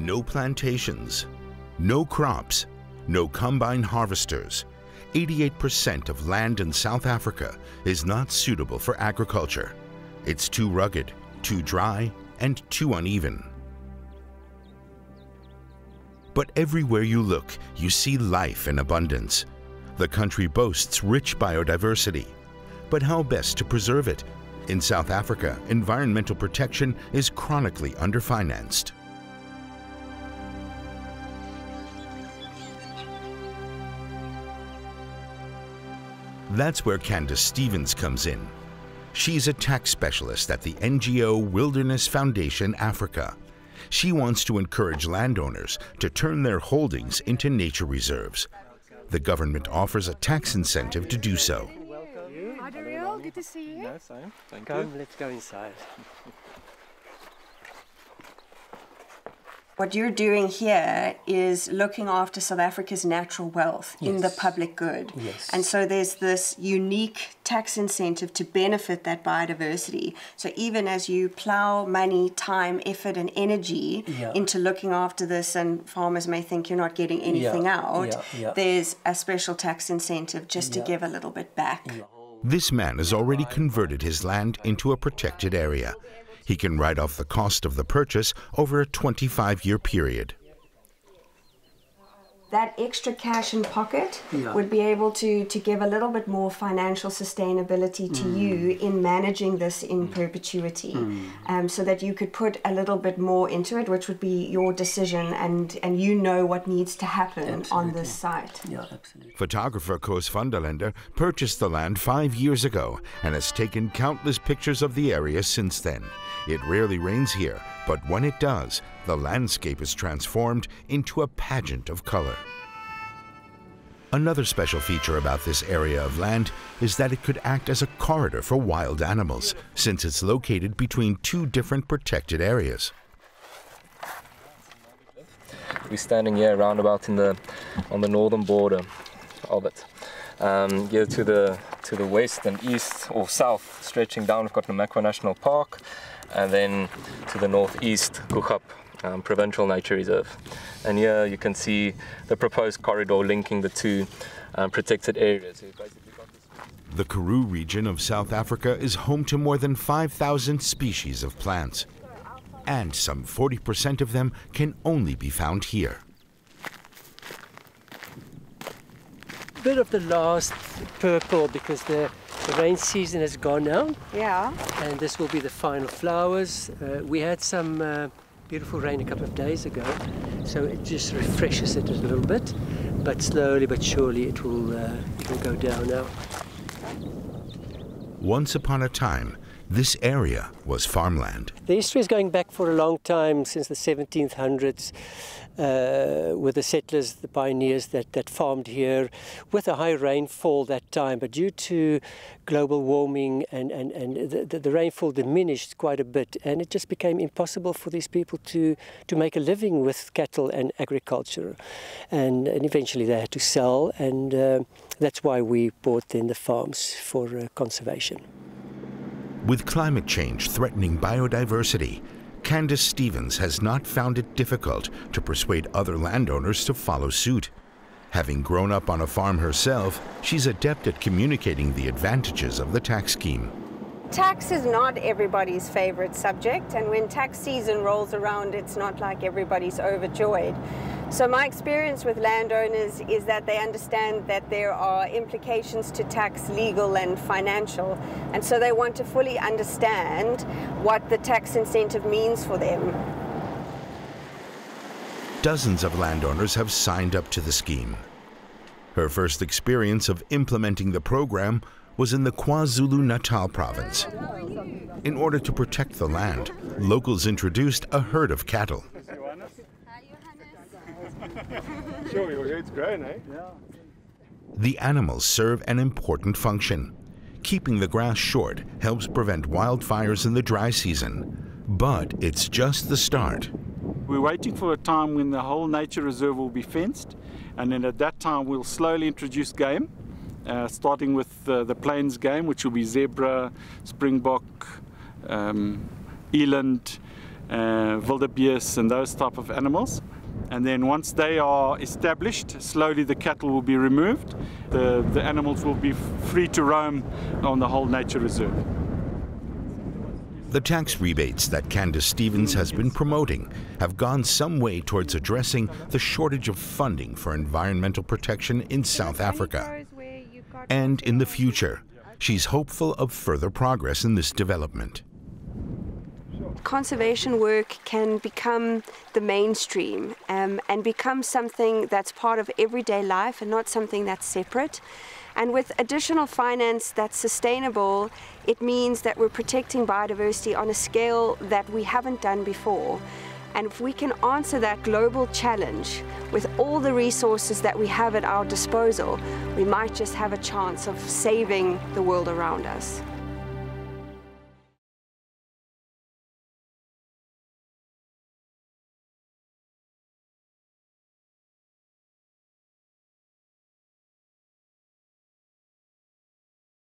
No plantations, no crops, no combine harvesters. 88% of land in South Africa is not suitable for agriculture. It's too rugged, too dry, and too uneven. But everywhere you look, you see life in abundance. The country boasts rich biodiversity. But how best to preserve it? In South Africa, environmental protection is chronically underfinanced. That's where Candace Stevens comes in. She's a tax specialist at the NGO Wilderness Foundation Africa. She wants to encourage landowners to turn their holdings into nature reserves. The government offers a tax incentive to do so. Hi, Daryl. Good to see you. No, same. Thank you. Let's go inside. What you're doing here is looking after South Africa's natural wealth in the public good. Yes. And so there's this unique tax incentive to benefit that biodiversity. So even as you plow money, time, effort, and energy into looking after this, and farmers may think you're not getting anything out, there's a special tax incentive just to give a little bit back. This man has already converted his land into a protected area. He can write off the cost of the purchase over a 25-year period. That extra cash in pocket would be able to give a little bit more financial sustainability to you in managing this in perpetuity, so that you could put a little bit more into it, which would be your decision, and you know what needs to happen on this site. Yeah, absolutely. Photographer Koos van der Linde purchased the land 5 years ago and has taken countless pictures of the area since then. It rarely rains here, but when it does, the landscape is transformed into a pageant of color. Another special feature about this area of land is that it could act as a corridor for wild animals, since it's located between two different protected areas. We're standing here roundabout on the northern border of it. Here to the west and east or south, stretching down, we've got Namakwa National Park, and then to the northeast, Guchap Provincial Nature Reserve. And here you can see the proposed corridor linking the two protected areas. So the Karoo region of South Africa is home to more than 5,000 species of plants, and some 40% of them can only be found here. Bit of the last purple because the rain season has gone now. Yeah. And this will be the final flowers. We had some beautiful rain a couple of days ago, so it just refreshes it a little bit, but slowly but surely it will go down now. Once upon a time, this area was farmland. The history is going back for a long time, since the 1700s, with the settlers, the pioneers that farmed here with a high rainfall that time. But due to global warming and the rainfall diminished quite a bit, and it just became impossible for these people to make a living with cattle and agriculture. And eventually they had to sell, and that's why we bought in the farms for conservation. With climate change threatening biodiversity, Candace Stevens has not found it difficult to persuade other landowners to follow suit. Having grown up on a farm herself, she's adept at communicating the advantages of the tax scheme. Tax is not everybody's favorite subject, and when tax season rolls around, it's not like everybody's overjoyed. So my experience with landowners is that they understand that there are implications to tax, legal and financial, and so they want to fully understand what the tax incentive means for them. Dozens of landowners have signed up to the scheme. Her first experience of implementing the program was in the KwaZulu-Natal province. In order to protect the land, locals introduced a herd of cattle. The animals serve an important function. Keeping the grass short helps prevent wildfires in the dry season, but it's just the start. We're waiting for a time when the whole nature reserve will be fenced, and then at that time we'll slowly introduce game, starting with the plains game, which will be zebra, springbok, eland, wildebeest and those type of animals. And then once they are established, slowly the cattle will be removed. The animals will be free to roam on the whole nature reserve. The tax rebates that Candace Stevens has been promoting have gone some way towards addressing the shortage of funding for environmental protection in South Africa. And in the future, she's hopeful of further progress in this development. Conservation work can become the mainstream and become something that's part of everyday life and not something that's separate. And with additional finance that's sustainable, it means that we're protecting biodiversity on a scale that we haven't done before. And if we can answer that global challenge with all the resources that we have at our disposal, we might just have a chance of saving the world around us.